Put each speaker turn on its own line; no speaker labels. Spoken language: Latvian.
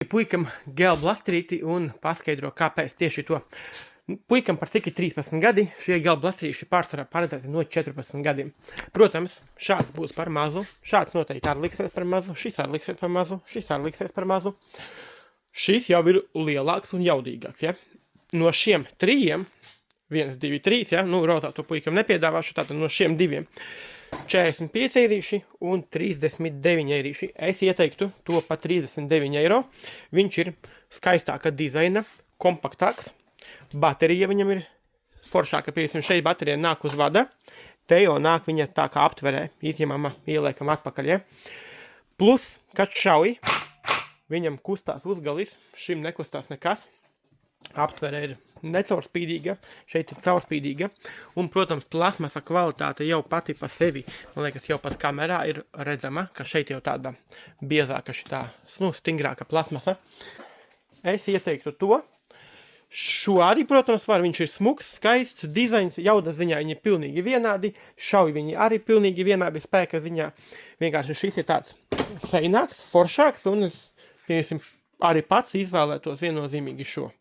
Puikam gel blasterīti un paskaidro, kāpēc tieši to. Puikam par cik ir 13 gadi, šie gel blasterīši pārsvarā paredzēti no 14 gadiem. Protams, šāds būs par mazu, šāds noteikti arī liksies par mazu, šis arī liksies par mazu, šis arī liksies par mazu. Šis jau ir lielāks un jaudīgāks, ja? No šiem trījiem, 1, 2, 3, ja? Nu, rozā to puikam nepiedāvāšu, tātad no šiem diviem 45 eirīši un 39 eirīši. Es ieteiktu to pa 39 eiro. Viņš ir skaistāka dizaina, kompaktāks. Baterija viņam ir foršāka, piemēram, šeit baterija nāk uz vada. Te jau nāk viņa tā kā aptverē, izņemama, ieliekam atpakaļ, ja? Plus, kad šauj, viņam kustās uzgalis, šim nekustās nekas. Aptvere ir necaurspīdīga, šeit ir caurspīdīga, un, protams, plasmasa kvalitāte jau pati pa sevi, man liekas, jau pat kamerā ir redzama, ka šeit jau tāda biezāka šitā, stingrāka plasmasa. Es ieteiktu to. Šo arī, protams, var, viņš ir smuks, skaists, dizains, jaudas ziņā viņi ir pilnīgi vienādi, šauj viņi arī pilnīgi vienādi spēka ziņā. Vienkārši šis ir tāds seināks, foršāks, un es, piemēram, arī pats izvēlētos viennozīmīgi šo.